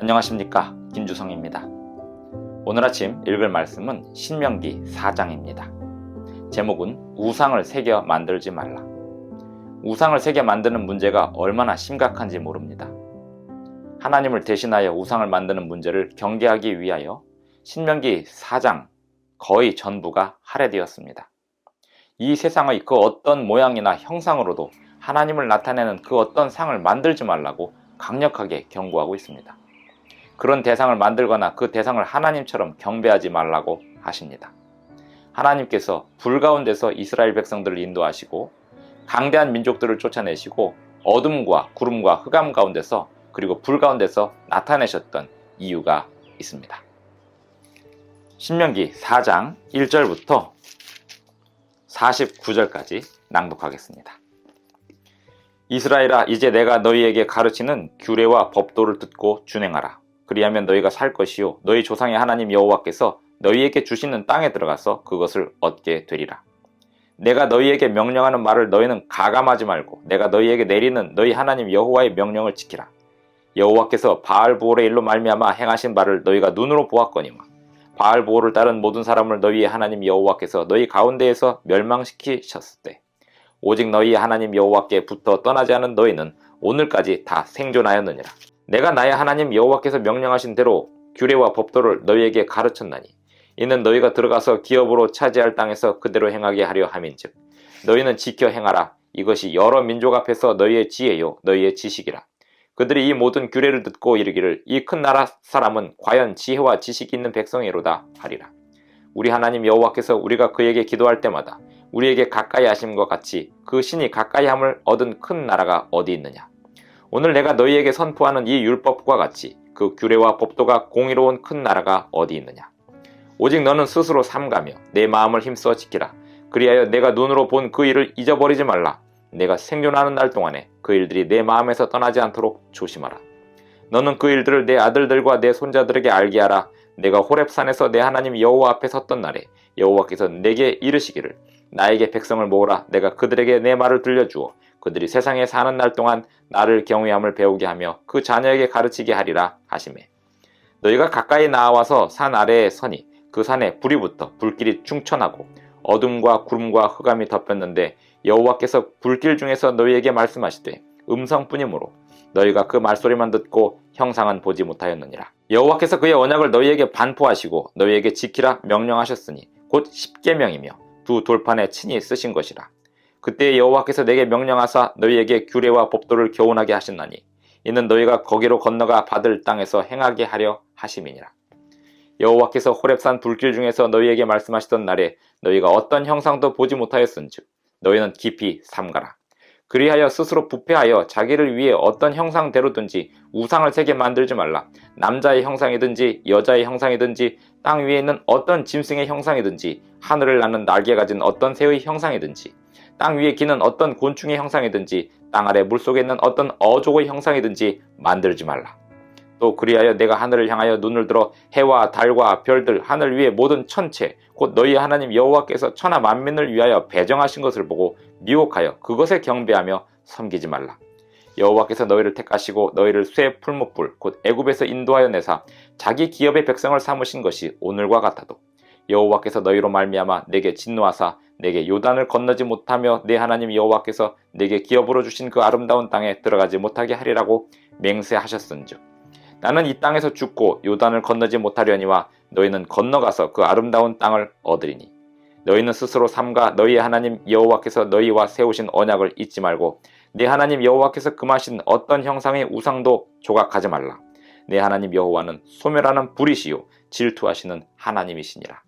안녕하십니까, 김주성입니다. 오늘 아침 읽을 말씀은 신명기 4장입니다. 제목은 우상을 새겨 만들지 말라. 우상을 새겨 만드는 문제가 얼마나 심각한지 모릅니다. 하나님을 대신하여 우상을 만드는 문제를 경계하기 위하여 신명기 4장 거의 전부가 할애되었습니다. 이 세상의 그 어떤 모양이나 형상으로도 하나님을 나타내는 그 어떤 상을 만들지 말라고 강력하게 경고하고 있습니다. 그런 대상을 만들거나 그 대상을 하나님처럼 경배하지 말라고 하십니다. 하나님께서 불 가운데서 이스라엘 백성들을 인도하시고 강대한 민족들을 쫓아내시고 어둠과 구름과 흑암 가운데서 그리고 불 가운데서 나타내셨던 이유가 있습니다. 신명기 4장 1절부터 49절까지 낭독하겠습니다. 이스라엘아, 이제 내가 너희에게 가르치는 규례와 법도를 듣고 준행하라. 그리하면 너희가 살 것이요 너희 조상의 하나님 여호와께서 너희에게 주시는 땅에 들어가서 그것을 얻게 되리라. 내가 너희에게 명령하는 말을 너희는 가감하지 말고 내가 너희에게 내리는 너희 하나님 여호와의 명령을 지키라. 여호와께서 바알보올의 일로 말미암아 행하신 바를 너희가 눈으로 보았거니와 바알보올을 따른 모든 사람을 너희의 하나님 여호와께서 너희 가운데에서 멸망시키셨을 때 오직 너희 하나님 여호와께 붙어 떠나지 않은 너희는 오늘까지 다 생존하였느니라. 내가 나의 하나님 여호와께서 명령하신 대로 규례와 법도를 너희에게 가르쳤나니 이는 너희가 들어가서 기업으로 차지할 땅에서 그대로 행하게 하려 함인즉 너희는 지켜 행하라. 이것이 여러 민족 앞에서 너희의 지혜요 너희의 지식이라. 그들이 이 모든 규례를 듣고 이르기를 이 큰 나라 사람은 과연 지혜와 지식이 있는 백성이로다 하리라. 우리 하나님 여호와께서 우리가 그에게 기도할 때마다 우리에게 가까이 하심과 같이 그 신이 가까이 함을 얻은 큰 나라가 어디 있느냐. 오늘 내가 너희에게 선포하는 이 율법과 같이 그 규례와 법도가 공의로운 큰 나라가 어디 있느냐. 오직 너는 스스로 삼가며 내 마음을 힘써 지키라. 그리하여 내가 눈으로 본 그 일을 잊어버리지 말라. 내가 생존하는 날 동안에 그 일들이 내 마음에서 떠나지 않도록 조심하라. 너는 그 일들을 내 아들들과 내 손자들에게 알게 하라. 내가 호렙산에서 내 하나님 여호와 앞에 섰던 날에 여호와께서 내게 이르시기를 나에게 백성을 모으라. 내가 그들에게 내 말을 들려주어 그들이 세상에 사는 날 동안 나를 경외함을 배우게 하며 그 자녀에게 가르치게 하리라 하시매 너희가 가까이 나와서 산 아래에 서니 그 산에 불이 붙어 불길이 충천하고 어둠과 구름과 흑암이 덮였는데 여호와께서 불길 중에서 너희에게 말씀하시되 음성뿐이므로 너희가 그 말소리만 듣고 형상은 보지 못하였느니라. 여호와께서 그의 언약을 너희에게 반포하시고 너희에게 지키라 명령하셨으니 곧 십계명이며 두 돌판에 친히 쓰신 것이라. 그때 여호와께서 내게 명령하사 너희에게 규례와 법도를 교훈하게 하셨나니 이는 너희가 거기로 건너가 받을 땅에서 행하게 하려 하심이니라. 여호와께서 호렙산 불길 중에서 너희에게 말씀하시던 날에 너희가 어떤 형상도 보지 못하였은즉 너희는 깊이 삼가라. 그리하여 스스로 부패하여 자기를 위해 어떤 형상대로든지 우상을 새겨 만들지 말라. 남자의 형상이든지 여자의 형상이든지 땅 위에 있는 어떤 짐승의 형상이든지 하늘을 나는 날개 가진 어떤 새의 형상이든지 땅 위에 기는 어떤 곤충의 형상이든지 땅 아래 물속에 있는 어떤 어족의 형상이든지 만들지 말라. 또 그리하여 내가 하늘을 향하여 눈을 들어 해와 달과 별들 하늘 위의 모든 천체 곧 너희 하나님 여호와께서 천하 만민을 위하여 배정하신 것을 보고 미혹하여 그것에 경배하며 섬기지 말라. 여호와께서 너희를 택하시고 너희를 쇠 풀무불 곧 애굽에서 인도하여 내사 자기 기업의 백성을 삼으신 것이 오늘과 같아도 여호와께서 너희로 말미암아 내게 진노하사 내게 요단을 건너지 못하며 내 하나님 여호와께서 내게 기업으로 주신 그 아름다운 땅에 들어가지 못하게 하리라고 맹세하셨은즉 나는 이 땅에서 죽고 요단을 건너지 못하려니와 너희는 건너가서 그 아름다운 땅을 얻으리니 너희는 스스로 삼가 너희의 하나님 여호와께서 너희와 세우신 언약을 잊지 말고 내 하나님 여호와께서 금하신 어떤 형상의 우상도 조각하지 말라. 내 하나님 여호와는 소멸하는 불이시요 질투하시는 하나님이시니라.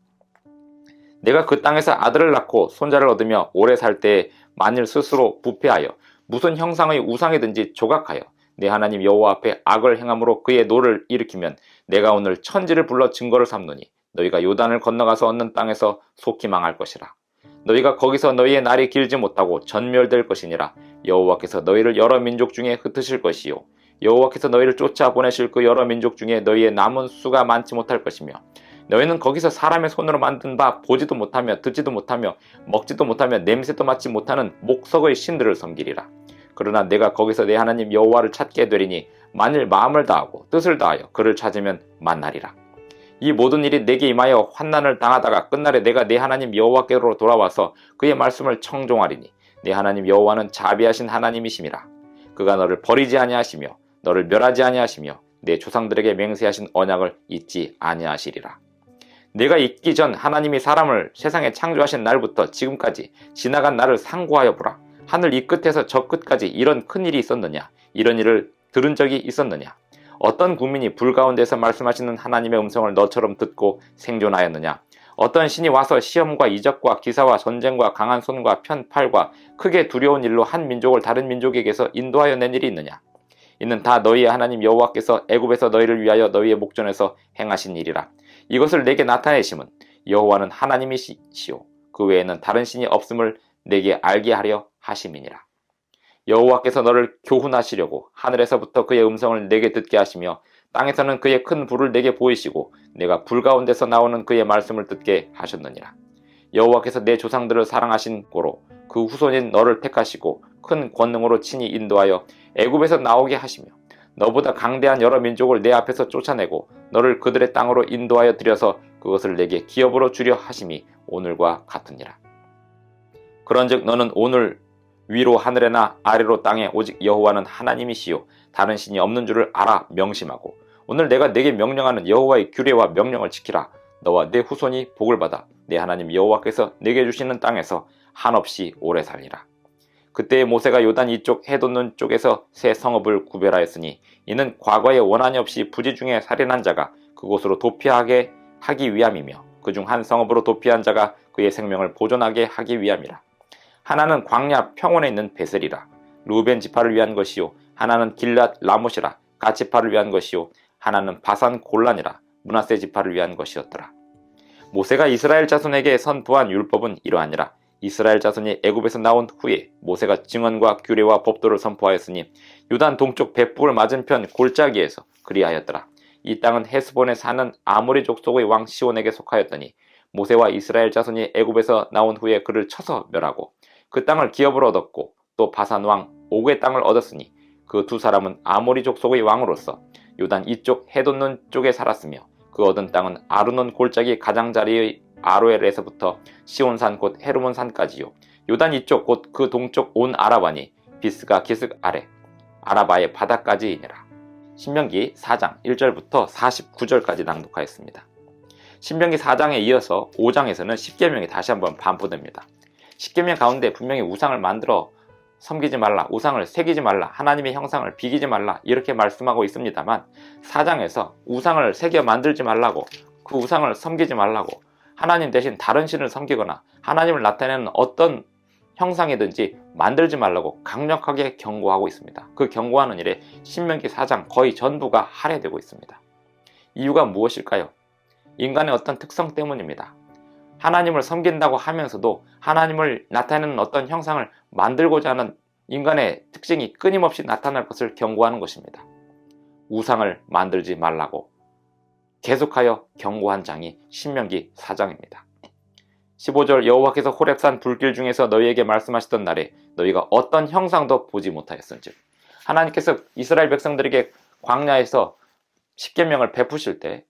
내가 그 땅에서 아들을 낳고 손자를 얻으며 오래 살 때에 만일 스스로 부패하여 무슨 형상의 우상이든지 조각하여 내 하나님 여호와 앞에 악을 행함으로 그의 노를 일으키면 내가 오늘 천지를 불러 증거를 삼노니 너희가 요단을 건너가서 얻는 땅에서 속히 망할 것이라. 너희가 거기서 너희의 날이 길지 못하고 전멸될 것이니라. 여호와께서 너희를 여러 민족 중에 흩으실 것이요 여호와께서 너희를 쫓아 보내실 그 여러 민족 중에 너희의 남은 수가 많지 못할 것이며 너희는 거기서 사람의 손으로 만든 바 보지도 못하며 듣지도 못하며 먹지도 못하며 냄새도 맡지 못하는 목석의 신들을 섬기리라. 그러나 내가 거기서 내 하나님 여호와를 찾게 되리니 만일 마음을 다하고 뜻을 다하여 그를 찾으면 만나리라. 이 모든 일이 내게 임하여 환난을 당하다가 끝날에 내가 내 하나님 여호와께로 돌아와서 그의 말씀을 청종하리니 내 하나님 여호와는 자비하신 하나님이심이라. 그가 너를 버리지 아니하시며 너를 멸하지 아니하시며 내 조상들에게 맹세하신 언약을 잊지 아니하시리라. 내가 있기 전 하나님이 사람을 세상에 창조하신 날부터 지금까지 지나간 날을 상고하여 보라. 하늘 이 끝에서 저 끝까지 이런 큰 일이 있었느냐? 이런 일을 들은 적이 있었느냐? 어떤 국민이 불 가운데서 말씀하시는 하나님의 음성을 너처럼 듣고 생존하였느냐? 어떤 신이 와서 시험과 이적과 기사와 전쟁과 강한 손과 편팔과 크게 두려운 일로 한 민족을 다른 민족에게서 인도하여 낸 일이 있느냐? 이는 다 너희의 하나님 여호와께서 애굽에서 너희를 위하여 너희의 목전에서 행하신 일이라. 이것을 내게 나타내심은 여호와는 하나님이시오 그 외에는 다른 신이 없음을 내게 알게 하려 하심이니라. 여호와께서 너를 교훈하시려고 하늘에서부터 그의 음성을 내게 듣게 하시며 땅에서는 그의 큰 불을 내게 보이시고 내가 불 가운데서 나오는 그의 말씀을 듣게 하셨느니라. 여호와께서 내 조상들을 사랑하신 고로 그 후손인 너를 택하시고 큰 권능으로 친히 인도하여 애굽에서 나오게 하시며 너보다 강대한 여러 민족을 내 앞에서 쫓아내고 너를 그들의 땅으로 인도하여 들여서 그것을 내게 기업으로 주려 하심이 오늘과 같으니라. 그런즉 너는 오늘 위로 하늘에나 아래로 땅에 오직 여호와는 하나님이시요 다른 신이 없는 줄을 알아 명심하고 오늘 내가 내게 명령하는 여호와의 규례와 명령을 지키라. 너와 내 후손이 복을 받아 내 하나님 여호와께서 내게 주시는 땅에서 한없이 오래 살리라. 그때 모세가 요단 이쪽 해돋는 쪽에서 세 성읍을 구별하였으니 이는 과거에 원한이 없이 부지 중에 살인한 자가 그곳으로 도피하게 하기 위함이며 그중 한 성읍으로 도피한 자가 그의 생명을 보존하게 하기 위함이라. 하나는 광야 평원에 있는 베셀이라. 루벤 지파를 위한 것이요 하나는 길랏 라못이라. 갓 지파를 위한 것이요 하나는 바산 골란이라. 므낫세 지파를 위한 것이었더라. 모세가 이스라엘 자손에게 선포한 율법은 이러하니라. 이스라엘 자손이 애굽에서 나온 후에 모세가 증언과 규례와 법도를 선포하였으니 요단 동쪽 벳불 맞은편 골짜기에서 그리하였더라. 이 땅은 헤스본에 사는 아모리 족속의 왕 시온에게 속하였더니 모세와 이스라엘 자손이 애굽에서 나온 후에 그를 쳐서 멸하고 그 땅을 기업으로 얻었고 또 바산 왕 옥의 땅을 얻었으니 그 두 사람은 아모리 족속의 왕으로서 요단 이쪽 해돋는 쪽에 살았으며 그 얻은 땅은 아르논 골짜기 가장자리의 아로엘에서부터 시온산 곧 헤르몬 산까지요 요단 이쪽 곧 그 동쪽 온 아라바니 비스가 기슭 아래 아라바의 바다까지이니라. 신명기 4장 1절부터 49절까지 낭독하였습니다. 신명기 4장에 이어서 5장에서는 십계명이 다시 한번 반포됩니다. 십계명 가운데 분명히 우상을 만들어 섬기지 말라, 우상을 새기지 말라, 하나님의 형상을 비기지 말라 이렇게 말씀하고 있습니다만 4장에서 우상을 새겨 만들지 말라고, 그 우상을 섬기지 말라고, 하나님 대신 다른 신을 섬기거나 하나님을 나타내는 어떤 형상이든지 만들지 말라고 강력하게 경고하고 있습니다. 그 경고하는 일에 신명기 4장 거의 전부가 할애되고 있습니다. 이유가 무엇일까요? 인간의 어떤 특성 때문입니다. 하나님을 섬긴다고 하면서도 하나님을 나타내는 어떤 형상을 만들고자 하는 인간의 특징이 끊임없이 나타날 것을 경고하는 것입니다. 우상을 만들지 말라고 계속하여 경고한 장이 신명기 4장입니다. 15절 여호와께서 호렙산 불길 중에서 너희에게 말씀하시던 날에 너희가 어떤 형상도 보지 못하였은즉 하나님께서 이스라엘 백성들에게 광야에서 십계명을 베푸실 때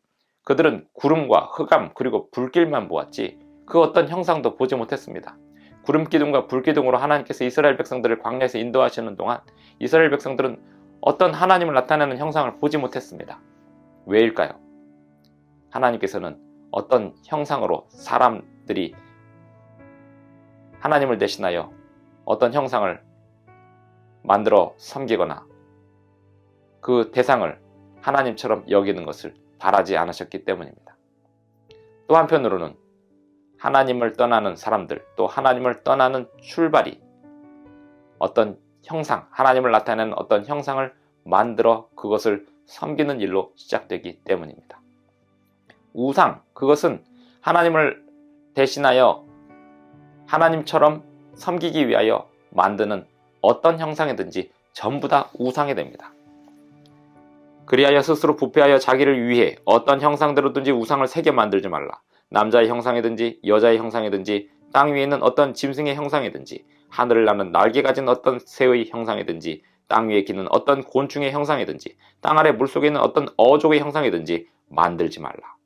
그들은 구름과 흑암 그리고 불길만 보았지 그 어떤 형상도 보지 못했습니다. 구름 기둥과 불 기둥으로 하나님께서 이스라엘 백성들을 광야에서 인도하시는 동안 이스라엘 백성들은 어떤 하나님을 나타내는 형상을 보지 못했습니다. 왜일까요? 하나님께서는 어떤 형상으로 사람들이 하나님을 대신하여 어떤 형상을 만들어 섬기거나 그 대상을 하나님처럼 여기는 것을 바라지 않으셨기 때문입니다. 또 한편으로는 하나님을 떠나는 사람들, 또 하나님을 떠나는 출발이 어떤 형상, 하나님을 나타내는 어떤 형상을 만들어 그것을 섬기는 일로 시작되기 때문입니다. 우상, 그것은 하나님을 대신하여 하나님처럼 섬기기 위하여 만드는 어떤 형상이든지 전부 다 우상이 됩니다. 그리하여 스스로 부패하여 자기를 위해 어떤 형상대로든지 우상을 새겨 만들지 말라. 남자의 형상이든지 여자의 형상이든지 땅 위에 있는 어떤 짐승의 형상이든지 하늘을 나는 날개 가진 어떤 새의 형상이든지 땅 위에 기는 어떤 곤충의 형상이든지 땅 아래 물속에 있는 어떤 어족의 형상이든지 만들지 말라.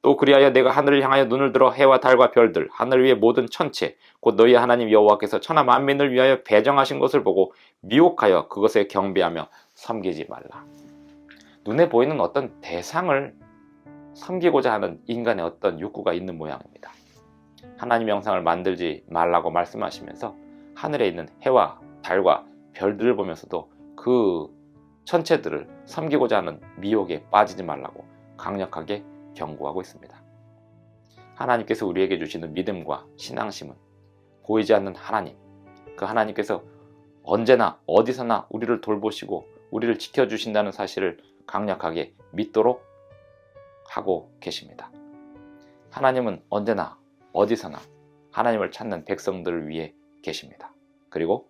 또 그리하여 내가 하늘을 향하여 눈을 들어 해와 달과 별들 하늘 위의 모든 천체 곧 너희 하나님 여호와께서 천하 만민을 위하여 배정하신 것을 보고 미혹하여 그것에 경배하며 섬기지 말라. 눈에 보이는 어떤 대상을 섬기고자 하는 인간의 어떤 욕구가 있는 모양입니다. 하나님의 형상을 만들지 말라고 말씀하시면서 하늘에 있는 해와 달과 별들을 보면서도 그 천체들을 섬기고자 하는 미혹에 빠지지 말라고 강력하게 경고하고 있습니다. 하나님께서 우리에게 주시는 믿음과 신앙심은 보이지 않는 하나님, 그 하나님께서 언제나 어디서나 우리를 돌보시고 우리를 지켜주신다는 사실을 강력하게 믿도록 하고 계십니다. 하나님은 언제나 어디서나 하나님을 찾는 백성들을 위해 계십니다. 그리고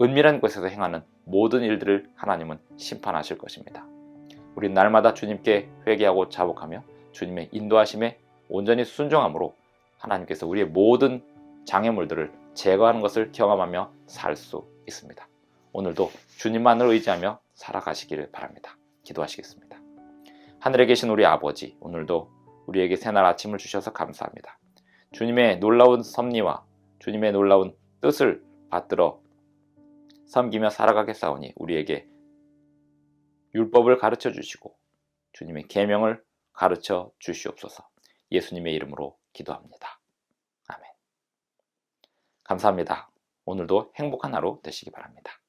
은밀한 곳에서 행하는 모든 일들을 하나님은 심판하실 것입니다. 우리 날마다 주님께 회개하고 자복하며 주님의 인도하심에 온전히 순종함으로 하나님께서 우리의 모든 장애물들을 제거하는 것을 경험하며 살 수 있습니다. 오늘도 주님만을 의지하며 살아가시기를 바랍니다. 기도하시겠습니다. 하늘에 계신 우리 아버지, 오늘도 우리에게 새날 아침을 주셔서 감사합니다. 주님의 놀라운 섭리와 주님의 놀라운 뜻을 받들어 섬기며 살아가겠사오니 우리에게 율법을 가르쳐 주시고 주님의 계명을 가르쳐 주시옵소서. 예수님의 이름으로 기도합니다. 아멘. 감사합니다. 오늘도 행복한 하루 되시기 바랍니다.